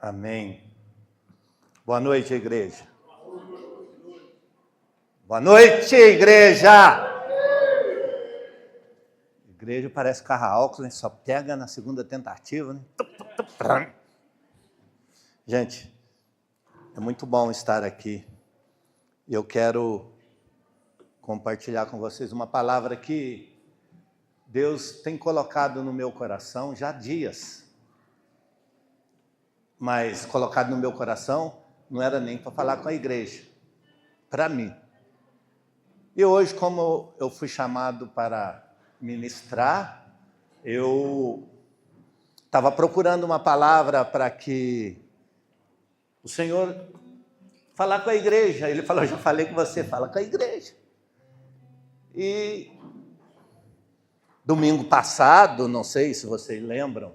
Amém. Boa noite, igreja. Boa noite, igreja. Igreja parece carro a álcool, né? Só pega na segunda tentativa, né? Gente, é muito bom estar aqui. E eu quero compartilhar com vocês uma palavra que Deus tem colocado no meu coração já há dias. Mas colocado no meu coração não era nem para falar com a igreja, para mim. E hoje, como eu fui chamado para ministrar, eu estava procurando uma palavra para que o Senhor falar com a igreja. Ele falou, já falei com você, fala com a igreja. E domingo passado, não sei se vocês lembram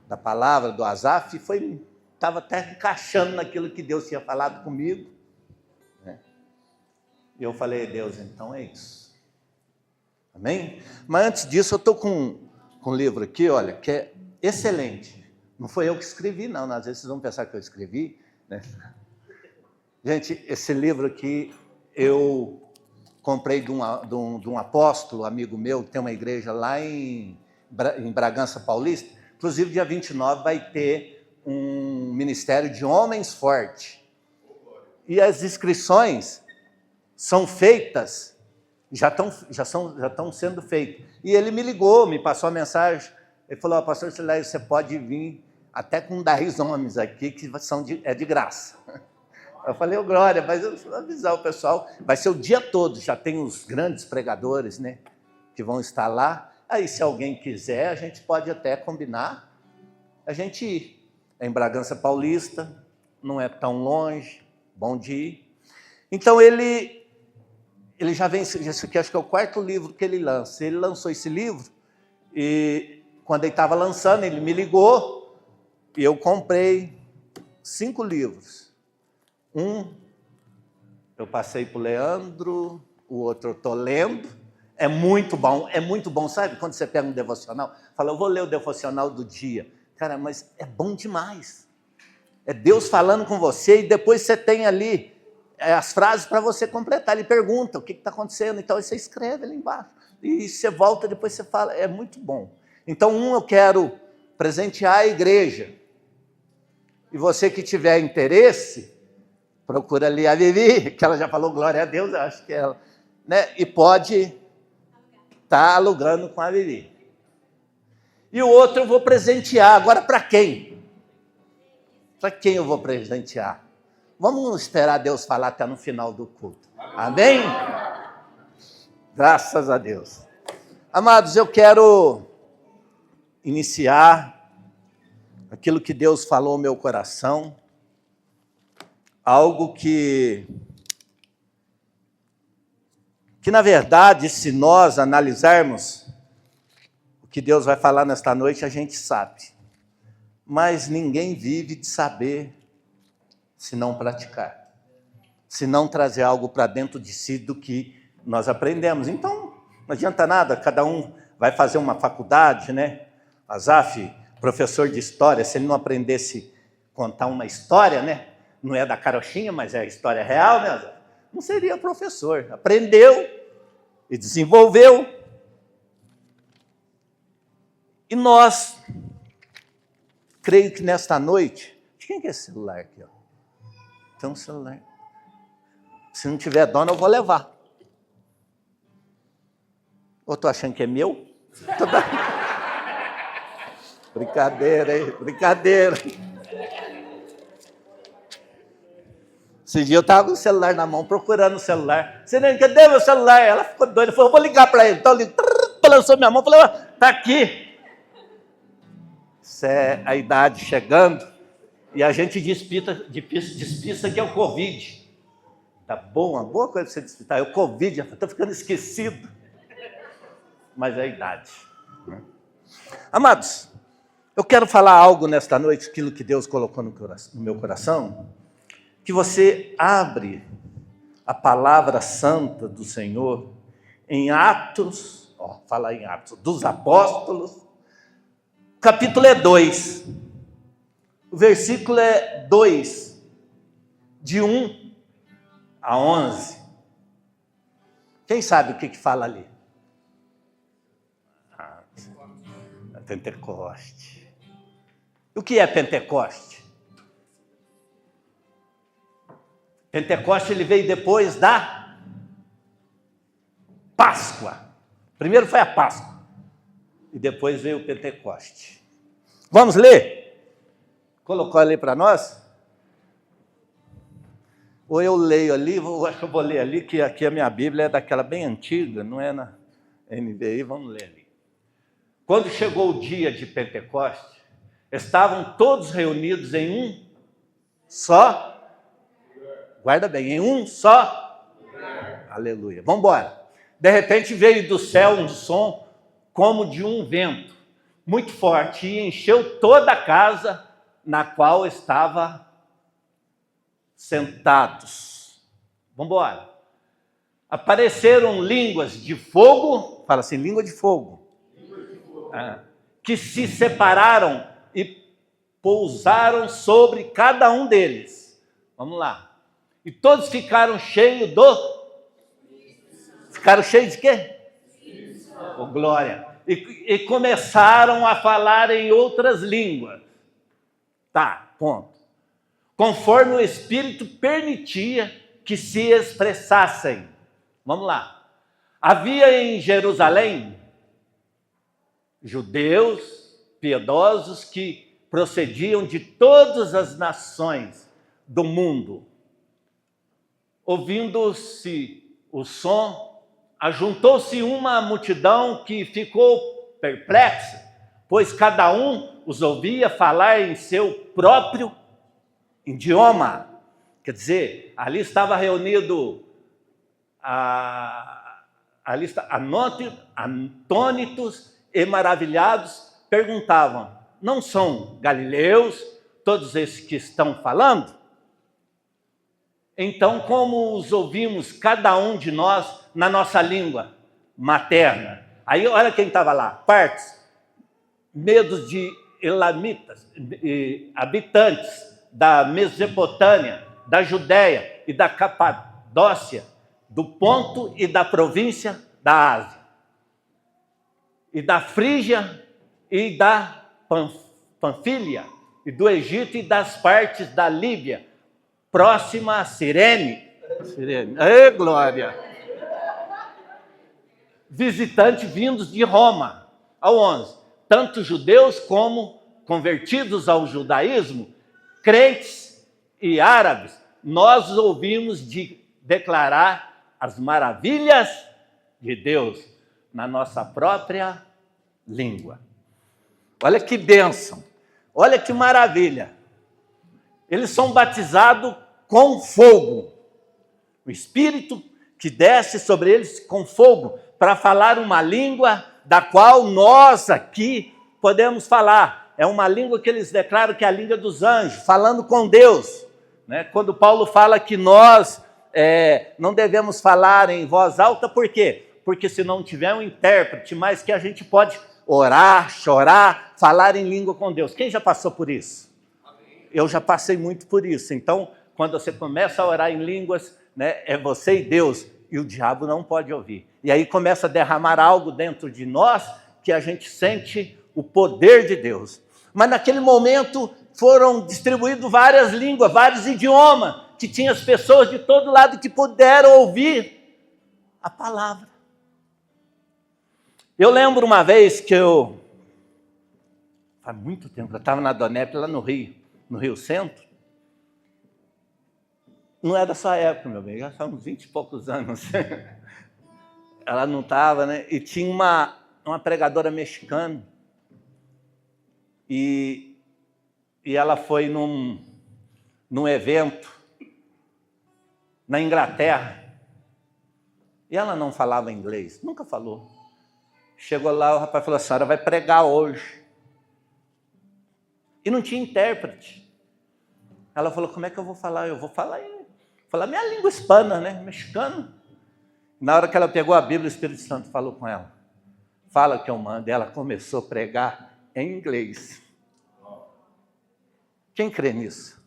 da palavra do Asaf, estava até encaixando naquilo que Deus tinha falado comigo. Né? E eu falei, Deus, então é isso. Amém? Mas antes disso, eu estou com um livro aqui, olha, que é excelente. Não foi eu que escrevi, não. Às vezes vocês vão pensar que eu escrevi. Né? Gente, esse livro aqui, eu comprei de um apóstolo, amigo meu, que tem uma igreja lá em Bragança Paulista. Inclusive, dia 29 vai ter um ministério de homens fortes. E as inscrições são feitas, já estão sendo feitas. E ele me ligou, me passou a mensagem. Ele falou, pastor Siléio, você pode vir até com 10 homens aqui, que é de graça. Eu falei, glória, mas eu vou avisar o pessoal. Vai ser o dia todo, já tem os grandes pregadores, né, que vão estar lá. Aí, se alguém quiser, a gente pode até combinar, a gente ir. É em Bragança Paulista, não é tão longe, bom de ir. Então, ele já vem, isso aqui acho que é o 4º livro que ele lança. Ele lançou esse livro e, quando ele estava lançando, ele me ligou e eu comprei 5 livros. Um, eu passei para o Leandro, o outro eu estou lendo. É muito bom, sabe? Quando você pega um devocional, fala, eu vou ler o devocional do dia. Cara, mas é bom demais. É Deus falando com você e depois você tem ali as frases para você completar. Ele pergunta o que está acontecendo, então você escreve ali embaixo. E você volta, depois você fala, é muito bom. Então, eu quero presentear a igreja. E você que tiver interesse, procura ali a Vivi, que ela já falou, glória a Deus, eu acho que ela, né? E pode está alugando com a Vivi. E o outro eu vou presentear. Agora, para quem? Para quem eu vou presentear? Vamos esperar Deus falar até no final do culto. Amém? Graças a Deus. Amados, eu quero iniciar aquilo que Deus falou no meu coração. Algo que na verdade, se nós analisarmos o que Deus vai falar nesta noite, a gente sabe. Mas ninguém vive de saber se não praticar. Se não trazer algo para dentro de si do que nós aprendemos. Então, não adianta nada, cada um vai fazer uma faculdade, né? Asaf, professor de história, se ele não aprendesse contar uma história, né? Não é da carochinha, mas é a história real, né, Asaf? Não seria professor. Aprendeu e desenvolveu. E nós, creio que nesta noite, de quem que é esse celular aqui? Ó? Tem um celular. Se não tiver dona, eu vou levar. Ou estou achando que é meu? Brincadeira, hein? Brincadeira. Esse dia eu estava com o celular na mão, procurando o celular. Você cadê meu celular? Ela ficou doida, falou, vou ligar para ele. Então, ele balançou minha mão, falou, está aqui. Isso é a idade chegando, e a gente despista que é o Covid. Tá bom, uma boa coisa para você despistar, é o Covid, estou ficando esquecido. Mas é a idade. Amados, eu quero falar algo nesta noite, aquilo que Deus colocou no meu coração, que você abre a palavra santa do Senhor em Atos, fala em Atos dos Apóstolos, capítulo 2. O versículo é 2, de 1 a 11. Quem sabe o que fala ali? Pentecoste. O que é Pentecoste? Pentecoste ele veio depois da Páscoa. Primeiro foi a Páscoa e depois veio o Pentecoste. Vamos ler? Colocou ali para nós? Ou eu leio ali, acho que eu vou ler ali, que aqui a minha Bíblia é daquela bem antiga, não é na NVI, vamos ler ali. Quando chegou o dia de Pentecoste, estavam todos reunidos em um só, guarda bem, em um só, aleluia, vamos embora. De repente veio do céu um som como de um vento, muito forte, e encheu toda a casa na qual estava sentados. Vamos embora. Apareceram línguas de fogo, fala assim, língua de fogo, que se separaram e pousaram sobre cada um deles. Vamos lá. E todos ficaram cheios Ficaram cheios de quê? Oh, glória. E começaram a falar em outras línguas. Tá, ponto. Conforme o Espírito permitia que se expressassem. Vamos lá. Havia em Jerusalém judeus piedosos que procediam de todas as nações do mundo. Ouvindo-se o som, ajuntou-se uma multidão que ficou perplexa, pois cada um os ouvia falar em seu próprio idioma. Quer dizer, ali estava reunido atônitos e maravilhados, perguntavam, não são galileus todos esses que estão falando? Então, como os ouvimos, cada um de nós, na nossa língua materna? Aí, olha quem estava lá, partes, medos de elamitas, habitantes da Mesopotâmia, da Judéia e da Capadócia, do Ponto e da província da Ásia, e da Frígia e da Panfilha, e do Egito e das partes da Líbia, próxima a Cirene. Ei, glória! Visitantes vindos de Roma, ao 11. Tanto judeus como convertidos ao judaísmo, crentes e árabes, nós ouvimos declarar as maravilhas de Deus na nossa própria língua. Olha que bênção, olha que maravilha. Eles são batizados com fogo. O Espírito que desce sobre eles com fogo para falar uma língua da qual nós aqui podemos falar. É uma língua que eles declaram que é a língua dos anjos, falando com Deus. Né? Quando Paulo fala que nós não devemos falar em voz alta, por quê? Porque se não tiver um intérprete, mas que a gente pode orar, chorar, falar em língua com Deus. Quem já passou por isso? Amém. Eu já passei muito por isso. Então, quando você começa a orar em línguas, né, é você e Deus, e o diabo não pode ouvir. E aí começa a derramar algo dentro de nós que a gente sente o poder de Deus. Mas naquele momento foram distribuídos várias línguas, vários idiomas, que tinha as pessoas de todo lado que puderam ouvir a palavra. Eu lembro uma vez que faz muito tempo, eu estava na Donep, lá no Rio Centro. Não é da sua época, meu bem, já são uns 20 e poucos anos. Ela não estava, né? E tinha uma pregadora mexicana. E ela foi num evento na Inglaterra. E ela não falava inglês, nunca falou. Chegou lá, o rapaz falou, a senhora vai pregar hoje. E não tinha intérprete. Ela falou, como é que eu vou falar? Eu vou falar minha língua hispana, né? Mexicano. Na hora que ela pegou a Bíblia, o Espírito Santo falou com ela. Fala que eu mando. E ela começou a pregar em inglês. Quem crê nisso?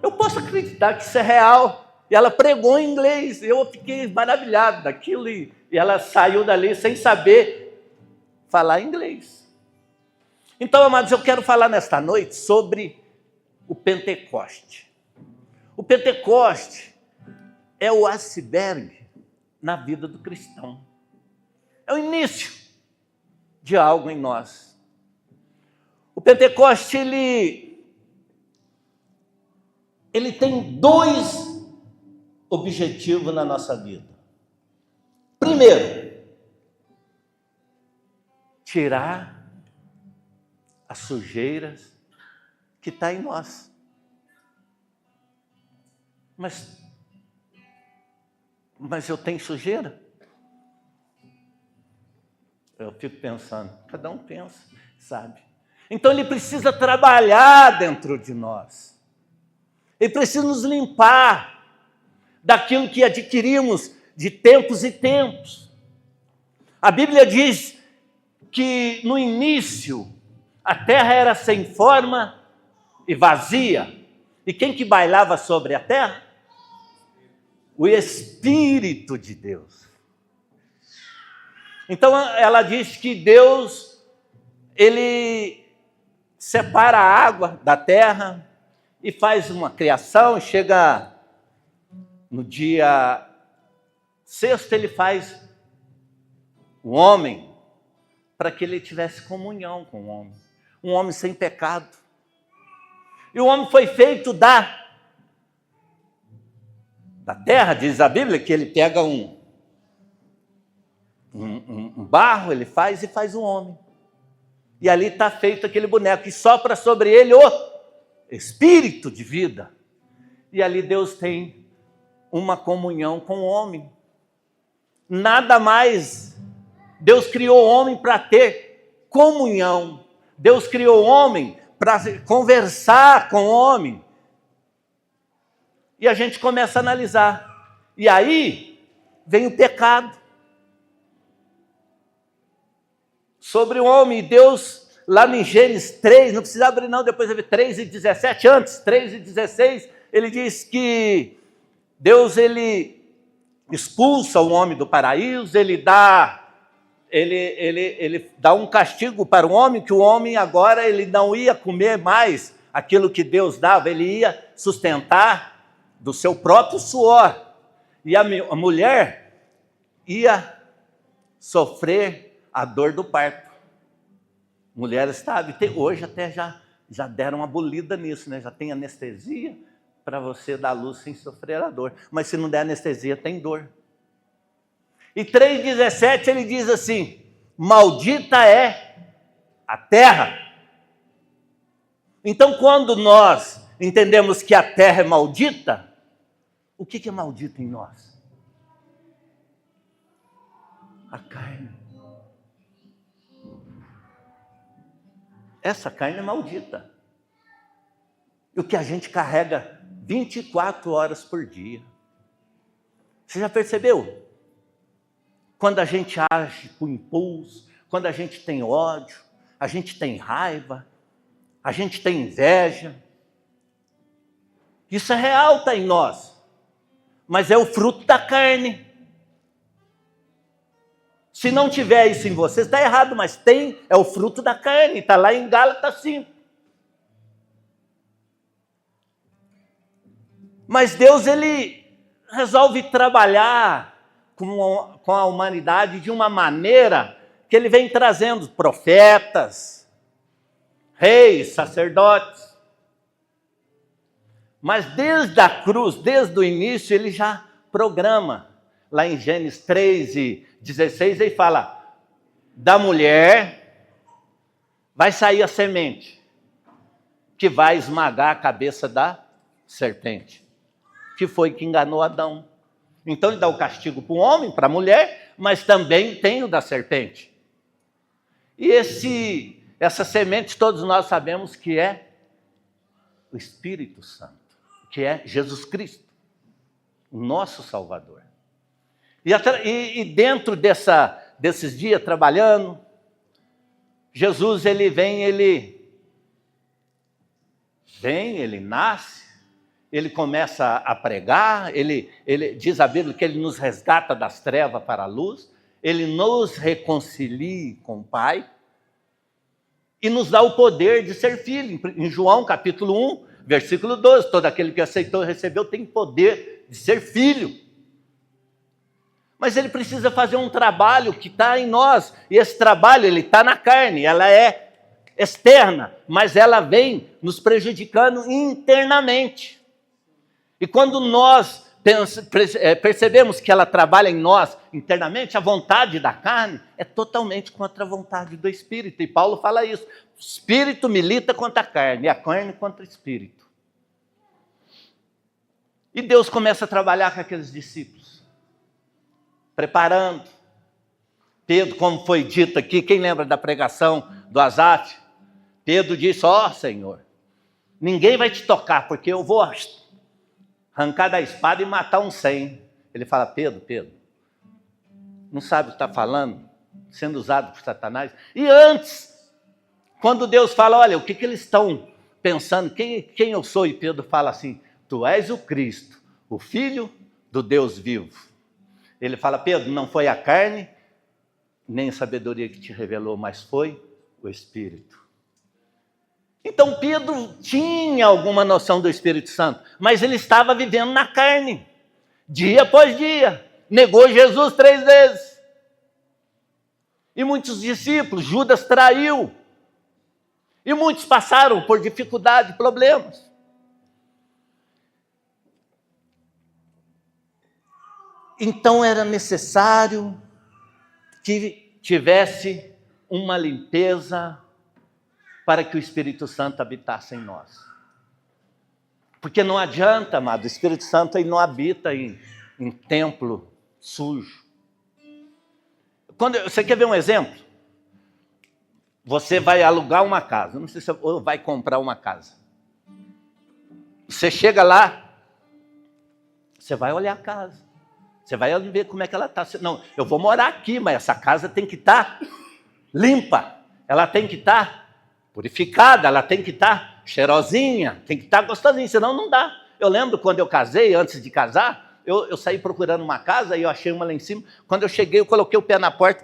Eu posso acreditar que isso é real. E ela pregou em inglês. Eu fiquei maravilhado daquilo. E ela saiu dali sem saber falar inglês. Então, amados, eu quero falar nesta noite sobre o Pentecoste. O Pentecoste é o iceberg na vida do cristão. É o início de algo em nós. O Pentecoste, ele tem dois objetivos na nossa vida. Primeiro, tirar as sujeiras que está em nós. Mas eu tenho sujeira? Eu fico pensando, cada um pensa, sabe? Então ele precisa trabalhar dentro de nós. Ele precisa nos limpar daquilo que adquirimos de tempos e tempos. A Bíblia diz que no início a terra era sem forma e vazia. E quem que bailava sobre a terra? O Espírito de Deus. Então ela diz que Deus, ele separa a água da terra e faz uma criação, e chega no dia sexto, ele faz o homem para que ele tivesse comunhão com o homem. Um homem sem pecado. E o homem foi feito da terra, diz a Bíblia, que ele pega um barro, ele faz um homem. E ali está feito aquele boneco, e sopra sobre ele o Espírito de vida. E ali Deus tem uma comunhão com o homem. Nada mais. Deus criou o homem para ter comunhão. Deus criou o homem para conversar com o homem. E a gente começa a analisar. E aí vem o pecado sobre o homem. E Deus, lá em Gênesis 3, não precisa abrir não, depois vai ver 3:17, antes, 3:16, ele diz que Deus, ele expulsa o homem do paraíso, ele dá um castigo para o homem, que o homem agora ele não ia comer mais aquilo que Deus dava, ele ia sustentar do seu próprio suor. E a mulher ia sofrer a dor do parto. Mulher estava, hoje até já deram uma abolida nisso, né? Já tem anestesia para você dar luz sem sofrer a dor. Mas se não der anestesia, tem dor. E 3:17 ele diz assim: maldita é a terra. Então, quando nós entendemos que a terra é maldita, o que é maldito em nós? A carne. Essa carne é maldita. E o que a gente carrega 24 horas por dia. Você já percebeu? Quando a gente age com impulso, quando a gente tem ódio, a gente tem raiva, a gente tem inveja. Isso é real, está em nós. Mas é o fruto da carne. Se não tiver isso em você, está errado, mas tem, é o fruto da carne, está lá em Gálatas 5. Mas Deus, ele resolve trabalhar com a humanidade de uma maneira que ele vem trazendo profetas, reis, sacerdotes. Mas desde a cruz, desde o início, ele já programa. Lá em Gênesis 3:16, ele fala: da mulher vai sair a semente, que vai esmagar a cabeça da serpente, que foi que enganou Adão. Então ele dá o castigo para o homem, para a mulher, mas também tem o da serpente. E essa semente todos nós sabemos que é o Espírito Santo, que é Jesus Cristo, o nosso Salvador. E dentro desses dias trabalhando, Jesus ele vem, ele vem, ele nasce, ele começa a pregar, ele diz a Bíblia que ele nos resgata das trevas para a luz, ele nos reconcilia com o Pai e nos dá o poder de ser filho. Em João capítulo 1, versículo 12, todo aquele que aceitou e recebeu tem poder de ser filho. Mas ele precisa fazer um trabalho que está em nós, e esse trabalho ele está na carne, ela é externa, mas ela vem nos prejudicando internamente. E quando nós percebemos que ela trabalha em nós internamente, a vontade da carne é totalmente contra a vontade do Espírito. E Paulo fala isso. O Espírito milita contra a carne, e a carne contra o Espírito. E Deus começa a trabalhar com aqueles discípulos, preparando. Pedro, como foi dito aqui, quem lembra da pregação do Asaf? Pedro disse, Senhor, ninguém vai te tocar, porque eu vou arrancar da espada e matar uns 100. Ele fala, Pedro, não sabe o que está falando? Sendo usado por Satanás. E antes, quando Deus fala, olha, o que eles estão pensando, quem eu sou? E Pedro fala assim, tu és o Cristo, o Filho do Deus vivo. Ele fala, Pedro, não foi a carne, nem a sabedoria que te revelou, mas foi o Espírito. Então Pedro tinha alguma noção do Espírito Santo, mas ele estava vivendo na carne, dia após dia, negou Jesus 3 vezes. E muitos discípulos, Judas traiu, e muitos passaram por dificuldade, problemas. Então era necessário que tivesse uma limpeza para que o Espírito Santo habitasse em nós. Porque não adianta, amado, o Espírito Santo ele não habita em templo sujo. Você quer ver um exemplo? Você vai alugar uma casa, não sei se ou vai comprar uma casa. Você chega lá, você vai olhar a casa. Você vai ver como é que ela está. Não, eu vou morar aqui, mas essa casa tem que estar limpa. Ela tem que estar purificada, ela tem que estar cheirosinha, tem que estar gostosinha, senão não dá. Eu lembro quando eu casei, antes de casar, eu saí procurando uma casa e eu achei uma lá em cima. Quando eu cheguei, eu coloquei o pé na porta,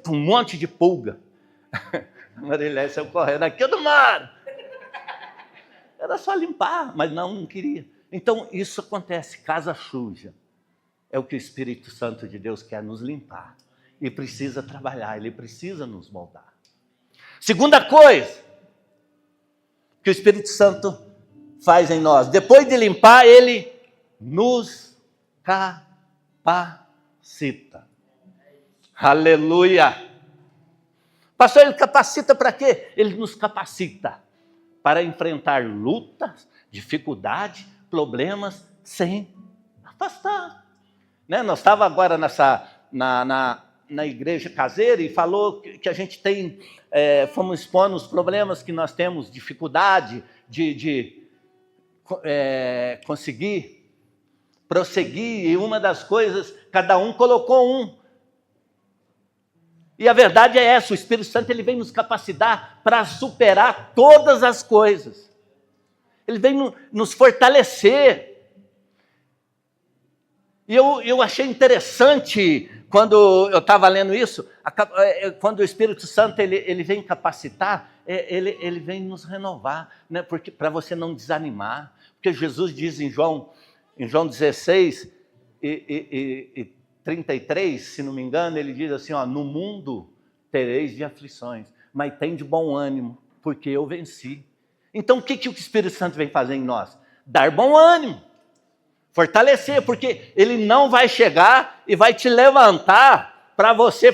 um monte de pulga. A Marilé saiu correndo, aqui eu não moro. Era só limpar, mas não queria. Então, isso acontece, casa suja. É o que o Espírito Santo de Deus quer nos limpar. E precisa trabalhar, ele precisa nos moldar. Segunda coisa que o Espírito Santo faz em nós, depois de limpar, ele nos capacita. Aleluia! Pastor, ele capacita para quê? Ele nos capacita para enfrentar lutas, dificuldades, problemas sem afastar. Né? Nós estávamos agora na igreja caseira e falou que a gente tem, fomos expondo os problemas que nós temos, dificuldade de conseguir prosseguir, e uma das coisas, cada um colocou um. E a verdade é essa, o Espírito Santo ele vem nos capacitar para superar todas as coisas. Ele vem nos fortalecer. E eu achei interessante, quando eu estava lendo isso, quando o Espírito Santo ele vem capacitar, ele vem nos renovar, né? Porque, para você não desanimar. Porque Jesus diz em João 16 e 33, se não me engano, ele diz assim, no mundo tereis de aflições, mas tem de bom ânimo, porque eu venci. Então o que o Espírito Santo vem fazer em nós? Dar bom ânimo. Fortalecer, porque ele não vai chegar e vai te levantar para você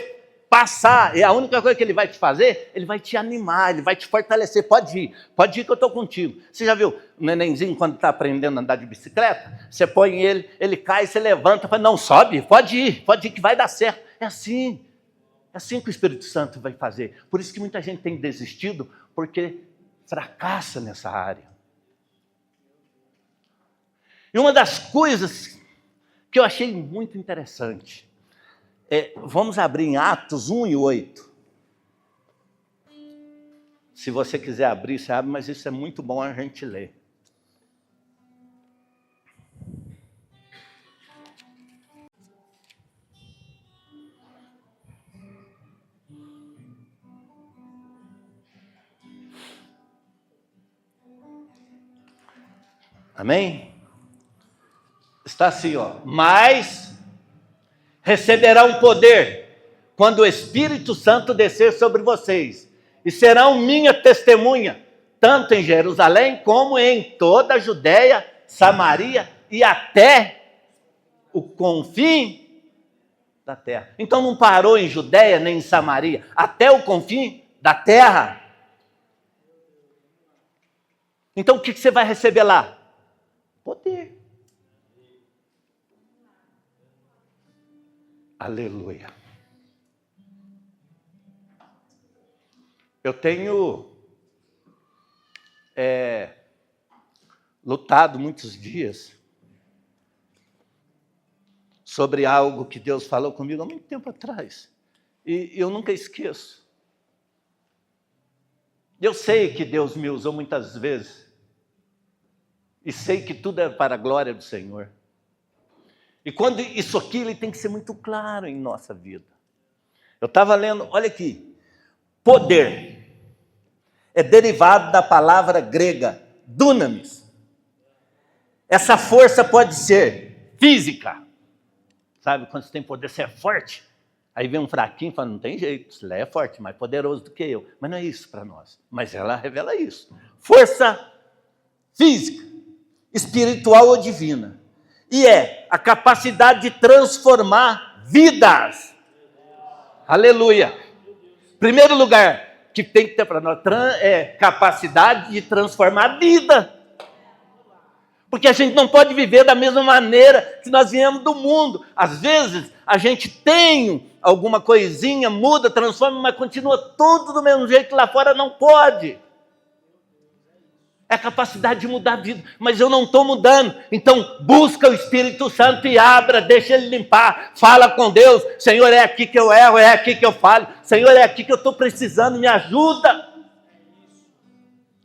passar. E a única coisa que ele vai te fazer, ele vai te animar, ele vai te fortalecer. Pode ir que eu estou contigo. Você já viu o nenenzinho quando está aprendendo a andar de bicicleta? Você põe ele cai, você levanta, fala, não, sobe, pode ir que vai dar certo. É assim que o Espírito Santo vai fazer. Por isso que muita gente tem desistido, porque fracassa nessa área. E uma das coisas que eu achei muito interessante, vamos abrir em Atos 1 e 8. Se você quiser abrir, você abre, mas isso é muito bom a gente ler. Amém? Está assim, ó. Mas receberão poder quando o Espírito Santo descer sobre vocês. E serão minha testemunha, tanto em Jerusalém como em toda a Judéia, Samaria e até o confim da terra. Então não parou em Judéia nem em Samaria, até o confim da terra. Então o que você vai receber lá? Poder. Aleluia. Eu tenho lutado muitos dias sobre algo que Deus falou comigo há muito tempo atrás. E eu nunca esqueço. Eu sei que Deus me usou muitas vezes. E sei que tudo é para a glória do Senhor. E quando isso aqui, ele tem que ser muito claro em nossa vida. Eu estava lendo, olha aqui. Poder é derivado da palavra grega dunamis. Essa força pode ser física. Sabe, quando você tem poder, você é forte. Aí vem um fraquinho e fala, não tem jeito, você é forte, mais poderoso do que eu. Mas não é isso para nós. Mas ela revela isso. Força física, espiritual ou divina. E é a capacidade de transformar vidas. Aleluia. Primeiro lugar que tem que ter para nós é capacidade de transformar a vida. Porque a gente não pode viver da mesma maneira que nós viemos do mundo. Às vezes a gente tem alguma coisinha, muda, transforma, mas continua tudo do mesmo jeito que lá fora não pode. É a capacidade de mudar a vida, mas eu não estou mudando. Então busca o Espírito Santo e abra, deixa ele limpar. Fala com Deus, Senhor, é aqui que eu erro, é aqui que eu falho. Senhor, é aqui que eu estou precisando, me ajuda.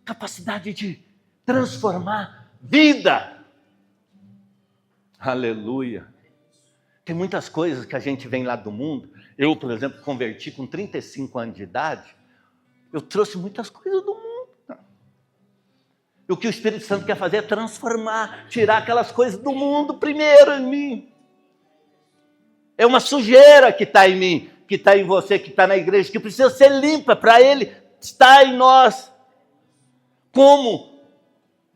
Capacidade de transformar vida. Aleluia. Tem muitas coisas que a gente vem lá do mundo. Eu, por exemplo, converti com 35 anos de idade. Eu trouxe muitas coisas do mundo. E o que o Espírito Santo quer fazer é transformar, tirar aquelas coisas do mundo primeiro em mim. É uma sujeira que está em mim, que está em você, que está na igreja, que precisa ser limpa para Ele estar em nós. Como?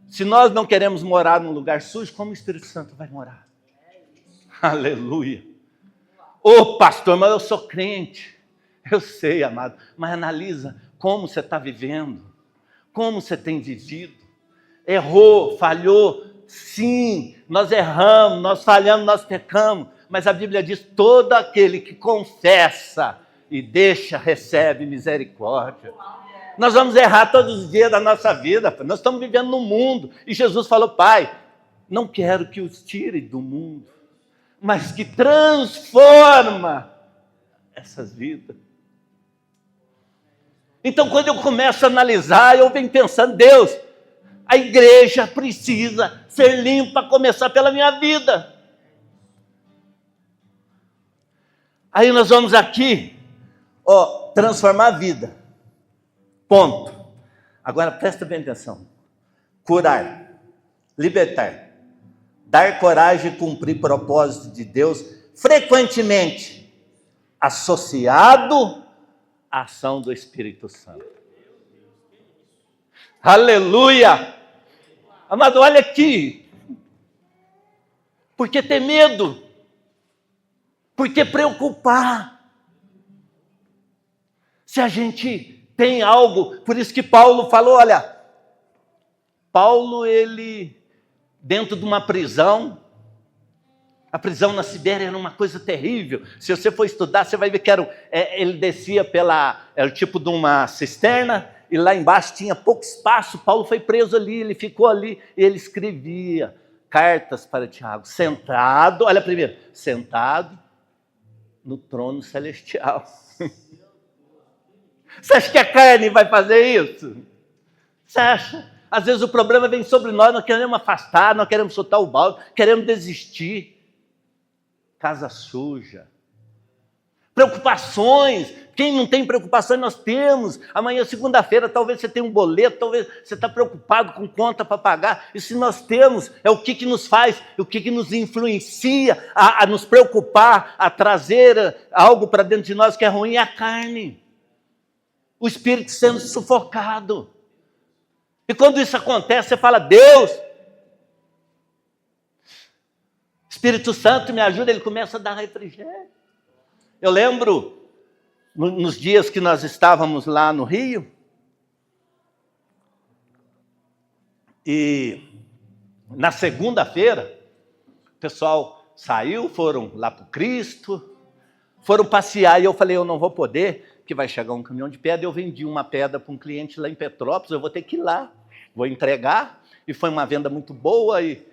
Se nós não queremos morar num lugar sujo, como o Espírito Santo vai morar? Aleluia. Ô pastor, mas eu sou crente. Eu sei, amado, mas analisa como você está vivendo, como você tem vivido. Errou, falhou, sim, nós erramos, nós falhamos, nós pecamos, mas a Bíblia diz, todo aquele que confessa e deixa, recebe misericórdia. Nós vamos errar todos os dias da nossa vida, nós estamos vivendo no mundo, e Jesus falou, Pai, não quero que os tire do mundo, mas que transforma essas vidas. Então, quando eu começo a analisar, eu venho pensando, Deus, a igreja precisa ser limpa, a começar pela minha vida. Aí nós vamos aqui, transformar a vida. Ponto. Agora presta bem atenção. Curar, libertar, dar coragem e cumprir propósito de Deus, frequentemente associado à ação do Espírito Santo. Aleluia! Amado, olha aqui. Por que ter medo? Por que preocupar? Se a gente tem algo, por isso que Paulo falou, olha, Paulo, ele, dentro de uma prisão, a prisão na Sibéria era uma coisa terrível. Se você for estudar, você vai ver que ele descia era o tipo de uma cisterna, e lá embaixo tinha pouco espaço. Paulo foi preso ali, ele ficou ali, e ele escrevia cartas para Tiago, sentado, olha primeiro, sentado no trono celestial. Você acha que a carne vai fazer isso? Você acha? Às vezes o problema vem sobre nós queremos afastar, nós queremos soltar o balde, queremos desistir. Casa suja. Preocupações. Quem não tem preocupações, nós temos. Amanhã, segunda-feira, talvez você tenha um boleto, talvez você está preocupado com conta para pagar. E se nós temos, é o que nos faz, o que nos influencia a nos preocupar, a trazer algo para dentro de nós que é ruim, é a carne. O espírito sendo sufocado. E quando isso acontece, você fala, Deus, Espírito Santo me ajuda, ele começa a dar refrigério. Eu lembro, nos dias que nós estávamos lá no Rio, e na segunda-feira, o pessoal saiu, foram lá para o Cristo, foram passear, e eu falei, eu não vou poder, porque vai chegar um caminhão de pedra. Eu vendi uma pedra para um cliente lá em Petrópolis, eu vou ter que ir lá, vou entregar, e foi uma venda muito boa, e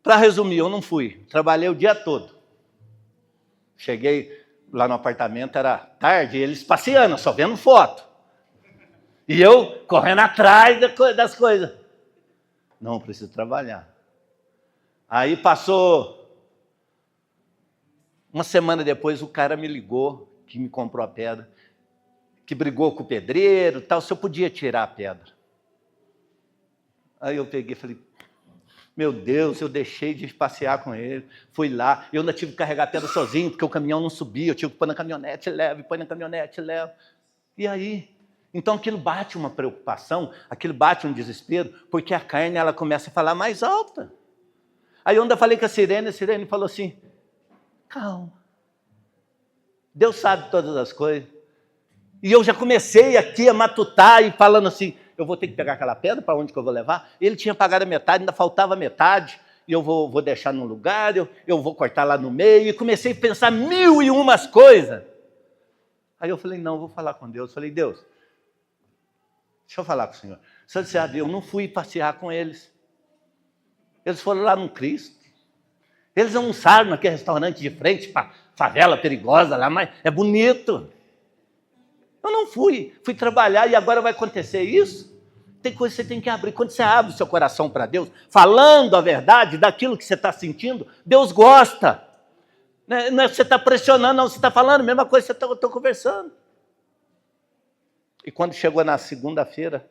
para resumir, eu não fui, trabalhei o dia todo. Cheguei lá no apartamento, era tarde, eles passeando, só vendo foto. E eu correndo atrás das coisas. Não, eu preciso trabalhar. Aí passou uma semana depois, o cara me ligou, que me comprou a pedra, que brigou com o pedreiro, tal, se eu podia tirar a pedra. Aí eu peguei e falei, meu Deus, eu deixei de passear com ele, fui lá, eu ainda tive que carregar a pedra sozinho, porque o caminhão não subia, eu tive que pôr na caminhonete, põe na caminhonete, leva. E aí? Então aquilo bate uma preocupação, aquilo bate um desespero, porque a carne ela começa a falar mais alta. Aí eu ainda falei com a Sirene falou assim, calma, Deus sabe todas as coisas. E eu já comecei aqui a matutar e falando assim, eu vou ter que pegar aquela pedra, para onde que eu vou levar? Ele tinha pagado a metade, ainda faltava metade, e eu vou deixar num lugar, eu vou cortar lá no meio, e comecei a pensar 1001 coisas. Aí eu falei, não, eu vou falar com Deus. Eu falei, Deus, deixa eu falar com o Senhor. O Senhor disse, eu não fui passear com eles. Eles foram lá no Cristo. Eles almoçaram naquele restaurante de frente, para favela perigosa lá, mas é bonito. Eu não fui trabalhar e agora vai acontecer isso? Tem coisa que você tem que abrir. Quando você abre o seu coração para Deus, falando a verdade daquilo que você está sentindo, Deus gosta. Não é que você está pressionando, não, você está falando a mesma coisa que eu estou conversando. E quando chegou na segunda-feira,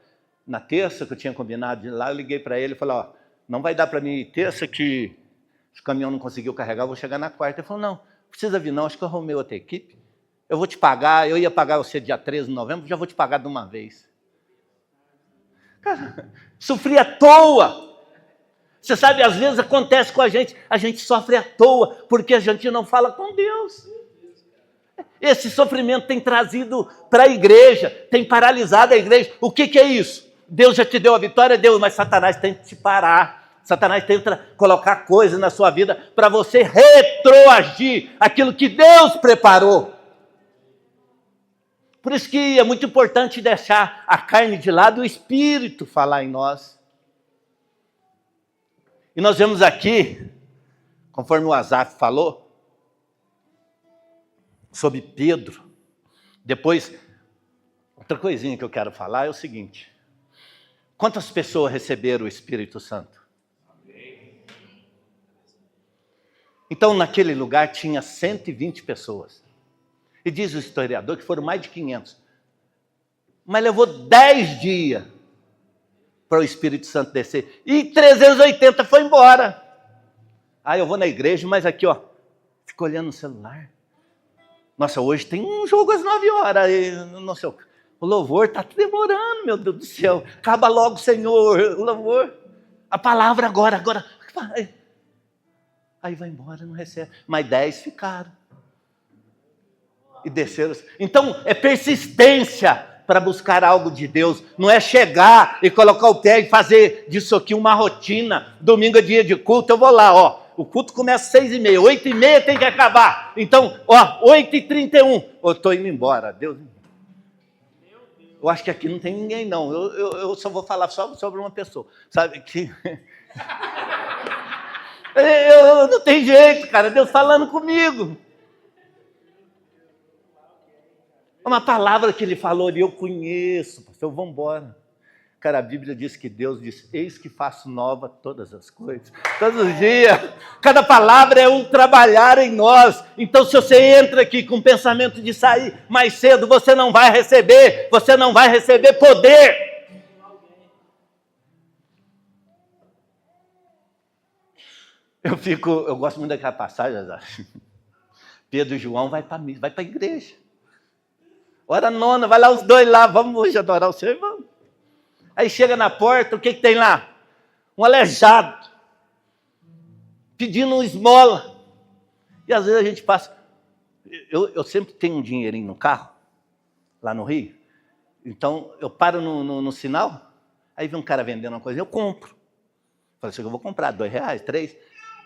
na terça que eu tinha combinado de ir lá, eu liguei para ele e falei, não vai dar para mim terça que o caminhão não conseguiu carregar, eu vou chegar na quarta. Ele falou, não precisa vir não, acho que eu arrumei outra equipe. Eu vou te pagar, eu ia pagar você dia 13 de novembro, já vou te pagar de uma vez. Cara, sofri à toa. Você sabe, às vezes acontece com a gente sofre à toa, porque a gente não fala com Deus. Esse sofrimento tem trazido para a igreja, tem paralisado a igreja. O que é isso? Deus já te deu a vitória, Deus, mas Satanás tenta te parar. Satanás tenta colocar coisas na sua vida para você retroagir aquilo que Deus preparou. Por isso que é muito importante deixar a carne de lado e o Espírito falar em nós. E nós vemos aqui, conforme o Asaf falou, sobre Pedro. Depois, outra coisinha que eu quero falar é o seguinte. Quantas pessoas receberam o Espírito Santo? Então, naquele lugar tinha 120 pessoas. E diz o historiador que foram mais de 500. Mas levou 10 dias para o Espírito Santo descer. E 380 foi embora. Aí eu vou na igreja, mas aqui, fico olhando no celular. Nossa, hoje tem um jogo às 9 horas. Aí, não sei, o louvor está demorando, meu Deus do céu. Acaba logo, Senhor, o louvor. A palavra agora. Aí vai embora, não recebe. Mas 10 ficaram. E desceram. Então, é persistência para buscar algo de Deus. Não é chegar e colocar o pé e fazer disso aqui uma rotina. Domingo é dia de culto, eu vou lá, O culto começa às 6h30. 8h30 tem que acabar. Então, 8h31. Eu estou indo embora. Deus. Eu acho que aqui não tem ninguém, não. Eu só vou falar só sobre uma pessoa. Sabe que... não tem jeito, cara. Deus falando comigo. Uma palavra que ele falou ali, eu conheço, pastor, vamos embora. Cara, a Bíblia diz que Deus diz, eis que faço nova todas as coisas. Todos os dias. Cada palavra é um trabalhar em nós. Então, se você entra aqui com o pensamento de sair mais cedo, você não vai receber poder. Eu gosto muito daquela passagem, Pedro e João vai para a igreja. Hora nona, vai lá os dois lá, vamos hoje adorar o Senhor, vamos. Aí chega na porta, o que tem lá? Um aleijado, pedindo esmola. E às vezes a gente passa... Eu sempre tenho um dinheirinho no carro, lá no Rio. Então, eu paro no sinal, aí vem um cara vendendo uma coisa, eu compro. Falei assim, eu vou comprar R$2, 3,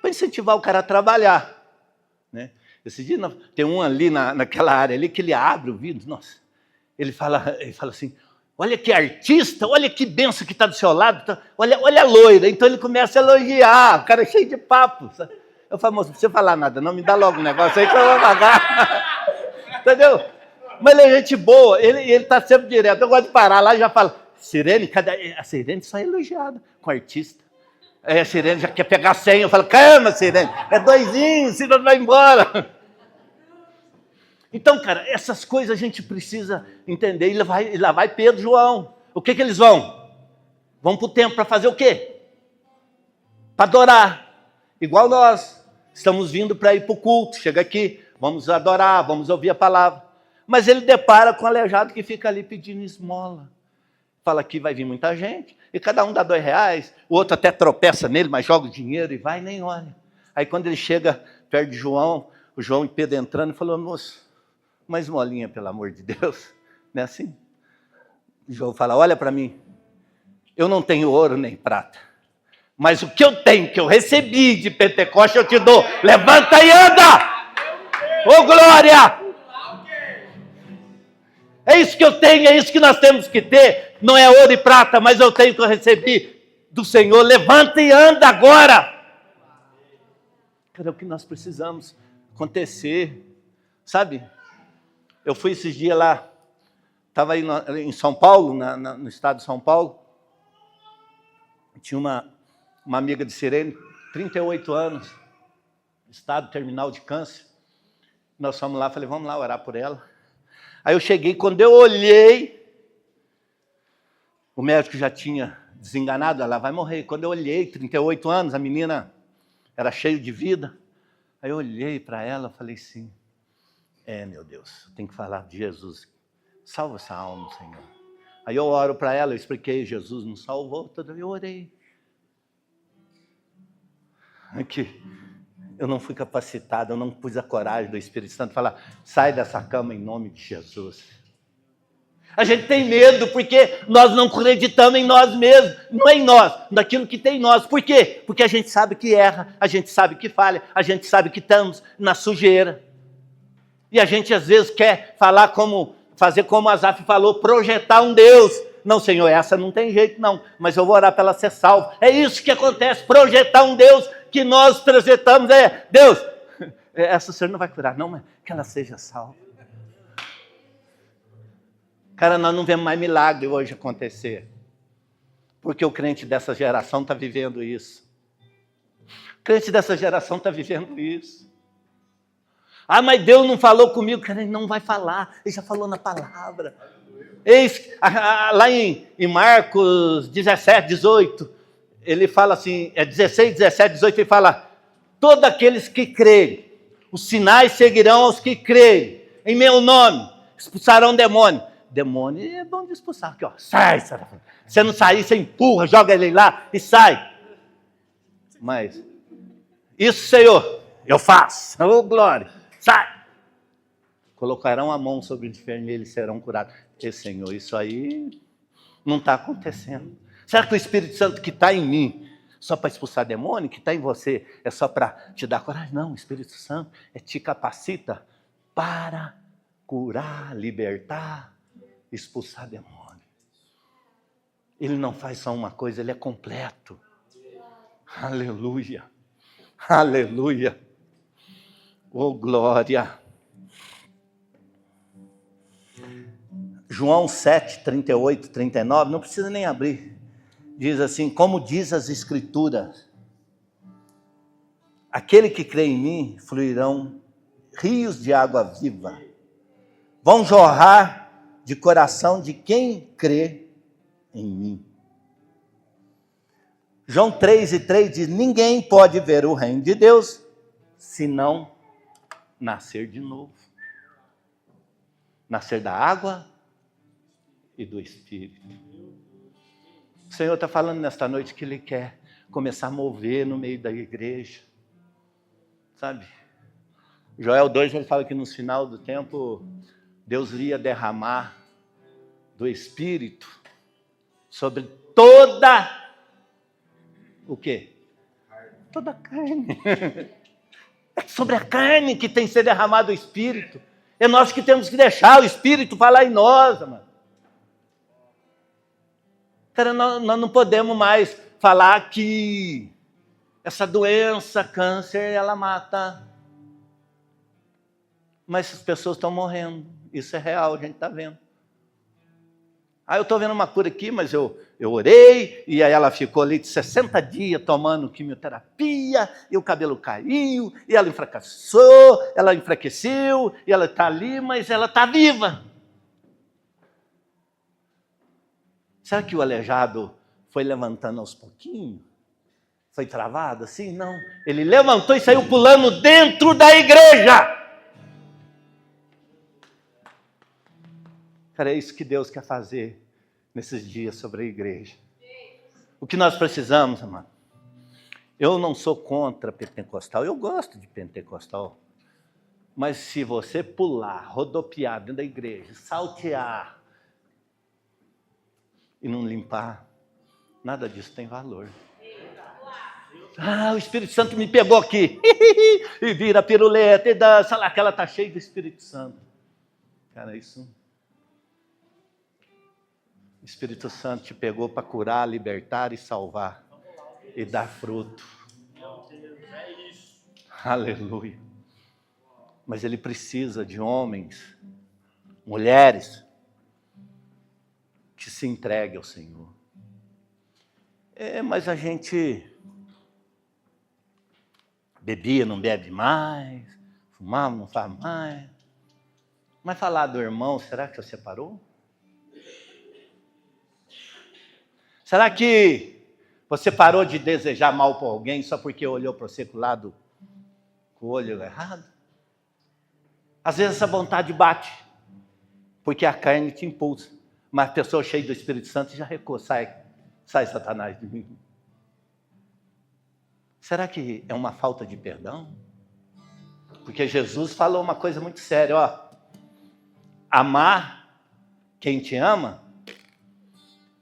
para incentivar o cara a trabalhar. Né? Esse dia tem um ali naquela área ali que ele abre o vidro, nossa. Ele fala assim, olha que artista, olha que benção que está do seu lado, olha a loira. Então ele começa a elogiar, o cara é cheio de papo. Sabe? Eu falo, moço, não precisa falar nada, não, me dá logo um negócio aí que eu vou pagar. Entendeu? Mas ele é gente boa, ele está sempre direto. Eu gosto de parar lá e já falo, Sirene, a Sirene só é elogiada com artista. Aí a Sirene já quer pegar 100, eu falo, calma, Sirene, é 2, senão vai embora. Então, cara, essas coisas a gente precisa entender. E lá vai Pedro e João. O que eles vão? Vão para o templo para fazer o quê? Para adorar. Igual nós. Estamos vindo para ir para o culto. Chega aqui, vamos adorar, vamos ouvir a palavra. Mas ele depara com um aleijado que fica ali pedindo esmola. Fala que vai vir muita gente. E cada um dá R$2. O outro até tropeça nele, mas joga o dinheiro e vai e nem olha. Aí quando ele chega perto de João, o João e Pedro entrando, falou, moço, uma esmolinha, pelo amor de Deus. Não é assim? O João fala, olha para mim, eu não tenho ouro nem prata, mas o que eu tenho, que eu recebi de Pentecoste, eu te dou. Levanta e anda! Ô glória! É isso que eu tenho, é isso que nós temos que ter. Não é ouro e prata, mas eu tenho que eu recebi do Senhor. Levanta e anda agora! Cara, é o que nós precisamos acontecer. Sabe? Eu fui esses dias lá, estava aí em São Paulo, no estado de São Paulo. Tinha uma amiga de Sirene, 38 anos, estado terminal de câncer. Nós fomos lá, falei, vamos lá orar por ela. Aí eu cheguei, quando eu olhei, o médico já tinha desenganado, ela vai morrer. Quando eu olhei, 38 anos, a menina era cheia de vida. Aí eu olhei para ela e falei assim, meu Deus, tem que falar de Jesus. Salva essa alma, Senhor. Aí eu oro para ela, eu expliquei, Jesus nos salvou, eu orei. Aqui, eu não fui capacitado, eu não pus a coragem do Espírito Santo falar, sai dessa cama em nome de Jesus. A gente tem medo porque nós não acreditamos em nós mesmos, não é em nós, naquilo que tem em nós. Por quê? Porque a gente sabe que erra, a gente sabe que falha, a gente sabe que estamos na sujeira. E a gente às vezes quer fazer como Asaf falou, projetar um Deus. Não, Senhor, essa não tem jeito não, mas eu vou orar para ela ser salva. É isso que acontece, projetar um Deus que nós projetamos. Deus, essa o Senhor não vai curar não, mas que ela seja salva. Cara, nós não vemos mais milagre hoje acontecer. Porque o crente dessa geração está vivendo isso. O crente dessa geração está vivendo isso. Ah, mas Deus não falou comigo. Cara, ele não vai falar. Ele já falou na palavra. Lá em Marcos 17, 18, ele fala assim, 16, 17, 18, ele fala, todos aqueles que crerem, os sinais seguirão aos que crerem, em meu nome, expulsarão demônio. Demônio é bom de expulsar, aqui ó, sai, você não sair, você empurra, joga ele lá e sai. Mas, isso Senhor, eu faço, ô glória, sai. Colocarão a mão sobre o enfermo e eles serão curados. E Senhor, isso aí não está acontecendo. Será que o Espírito Santo que está em mim, só para expulsar demônio, que está em você, é só para te dar coragem? Não, o Espírito Santo te capacita para curar, libertar, expulsar demônio. Ele não faz só uma coisa, ele é completo. Aleluia, aleluia, oh glória. João 7, 38, 39, não precisa nem abrir. Diz assim, como diz as Escrituras, aquele que crê em mim, fluirão rios de água viva. Vão jorrar de coração de quem crê em mim. João 3:3 diz, ninguém pode ver o reino de Deus se não nascer de novo. Nascer da água e do Espírito. O Senhor está falando nesta noite que Ele quer começar a mover no meio da igreja. Sabe? Joel 2, ele fala que no final do tempo, Deus iria derramar do Espírito sobre toda... O quê? Toda a carne. É sobre a carne que tem que ser derramado o Espírito. É nós que temos que deixar o Espírito falar em nós, mano. Cara, nós não podemos mais falar que essa doença, câncer, ela mata. Mas as pessoas estão morrendo. Isso é real, a gente está vendo. Eu estou vendo uma cura aqui, mas eu orei, e aí ela ficou ali de 60 dias tomando quimioterapia, e o cabelo caiu, e ela enfraqueceu, e ela está ali, mas ela está viva. Será que o aleijado foi levantando aos pouquinhos? Foi travado assim? Não. Ele levantou e saiu pulando dentro da igreja. Cara, é isso que Deus quer fazer nesses dias sobre a igreja. O que nós precisamos, amado? Eu não sou contra pentecostal, eu gosto de pentecostal. Mas se você pular, rodopiar dentro da igreja, saltear e não limpar, nada disso tem valor. O Espírito Santo me pegou aqui. E vira piruleta e dança lá, que ela está cheia do Espírito Santo. Cara, isso... O Espírito Santo te pegou para curar, libertar e salvar. E dar fruto. Aleluia. Mas ele precisa de homens, mulheres, que se entreguem ao Senhor. Mas a gente bebia, não bebe mais, fumava, não faz mais. Mas falar do irmão, será que você parou? Será que você parou de desejar mal para alguém só porque olhou para você com o olho errado? Às vezes essa vontade bate, porque a carne te impulsa. Mas a pessoa cheia do Espírito Santo já recuou, sai Satanás de mim. Será que é uma falta de perdão? Porque Jesus falou uma coisa muito séria, amar quem te ama,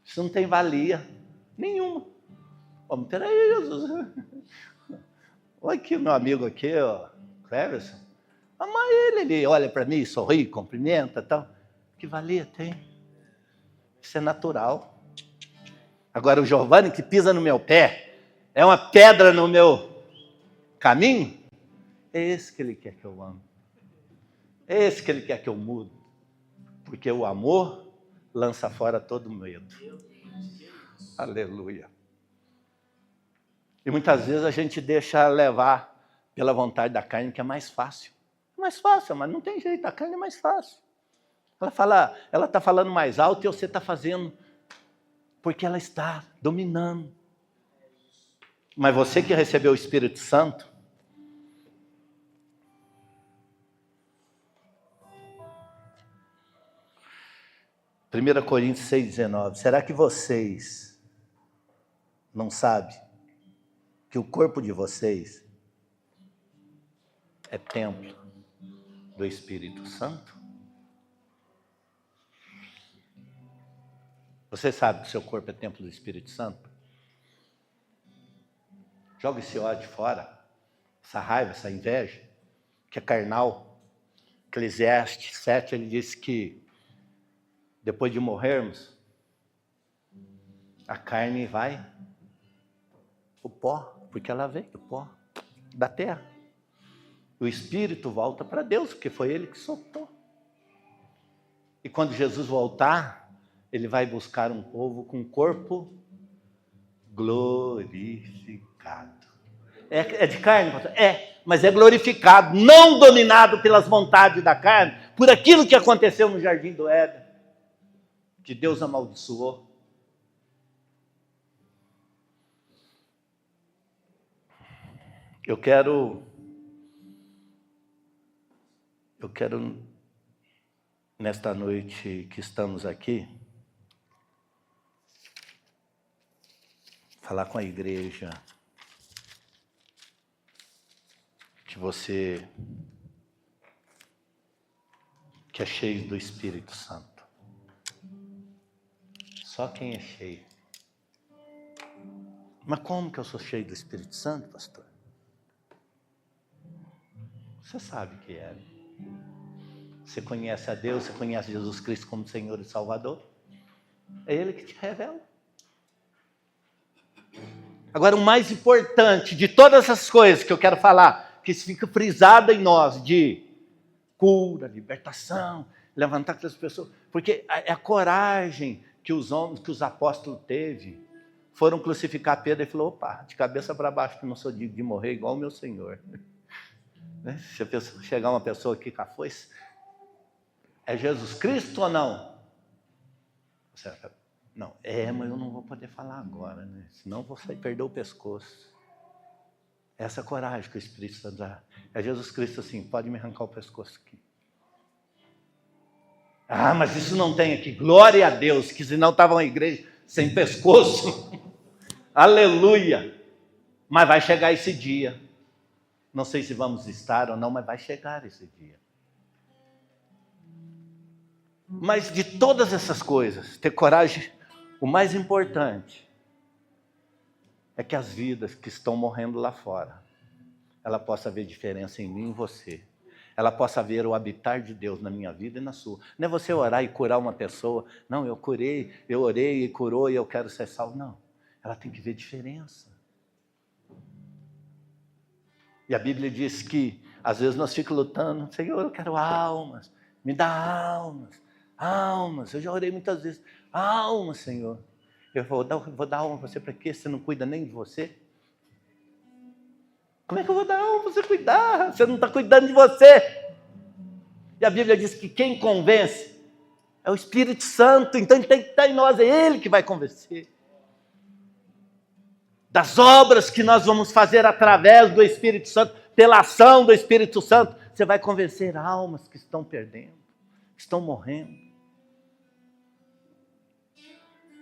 isso não tem valia nenhuma. Peraí, Jesus. Olha aqui meu amigo aqui, Cleverson. Amar ele olha para mim, sorri, cumprimenta e tal. Que valia tem? Isso é natural. Agora o Giovanni que pisa no meu pé, é uma pedra no meu caminho, é esse que ele quer que eu ame. É esse que ele quer que eu mude. Porque o amor lança fora todo medo. Aleluia. E muitas vezes a gente deixa levar pela vontade da carne, que é mais fácil. É mais fácil, mas não tem jeito, a carne é mais fácil. Ela está falando mais alto e você está fazendo porque ela está dominando. Mas você que recebeu o Espírito Santo, Primeira Coríntios 6,19, será que vocês não sabem que o corpo de vocês é templo do Espírito Santo? Você sabe que o seu corpo é templo do Espírito Santo? Joga esse ódio fora, essa raiva, essa inveja, que é carnal. Eclesiastes 7, ele diz que depois de morrermos, a carne vai o pó, porque ela veio do pó da terra. O espírito volta para Deus, porque foi ele que soltou. E quando Jesus voltar, ele vai buscar um povo com corpo glorificado. É de carne, pastor? Mas é glorificado, não dominado pelas vontades da carne, por aquilo que aconteceu no Jardim do Éden, que Deus amaldiçoou. Eu quero, nesta noite que estamos aqui, falar com a igreja que você que é cheio do Espírito Santo. Só quem é cheio. Mas como que eu sou cheio do Espírito Santo, pastor? Você sabe que é. Você conhece a Deus, você conhece Jesus Cristo como Senhor e Salvador. É Ele que te revela. Agora, o mais importante de todas essas coisas que eu quero falar, que isso fica frisado em nós, de cura, libertação, levantar aquelas pessoas, porque é a coragem que os homens, que os apóstolos teve, foram crucificar Pedro e falou: opa, de cabeça para baixo, que eu não sou digno de morrer igual o meu Senhor. Se a pessoa, chegar uma pessoa aqui com a foice, é Jesus Cristo ou não? Não, mas eu não vou poder falar agora, né? Senão você perdeu o pescoço. Essa coragem que o Espírito Santo dá. É Jesus Cristo assim: pode me arrancar o pescoço aqui. Mas isso não tem aqui. Glória a Deus, que senão estava uma igreja sem pescoço. Aleluia. Mas vai chegar esse dia. Não sei se vamos estar ou não, mas vai chegar esse dia. Mas de todas essas coisas, ter coragem, o mais importante é que as vidas que estão morrendo lá fora, ela possa ver diferença em mim e em você. Ela possa ver o habitar de Deus na minha vida e na sua. Não é você orar e curar uma pessoa. Não, eu orei e curou e eu quero ser salvo. Não, ela tem que ver diferença. E a Bíblia diz que, às vezes, nós ficamos lutando: Senhor, eu quero almas, me dá almas. Eu já orei muitas vezes: almas, Senhor. Eu vou dar alma para você para quê? Você não cuida nem de você? Como é que eu vou dar alma para você cuidar? Você não está cuidando de você. E a Bíblia diz que quem convence é o Espírito Santo. Então ele tem que estar em nós, é Ele que vai convencer. Das obras que nós vamos fazer através do Espírito Santo, pela ação do Espírito Santo, você vai convencer almas que estão perdendo, que estão morrendo.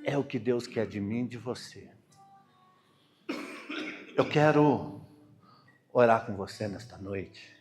É o que Deus quer de mim e de você. Eu quero orar com você nesta noite.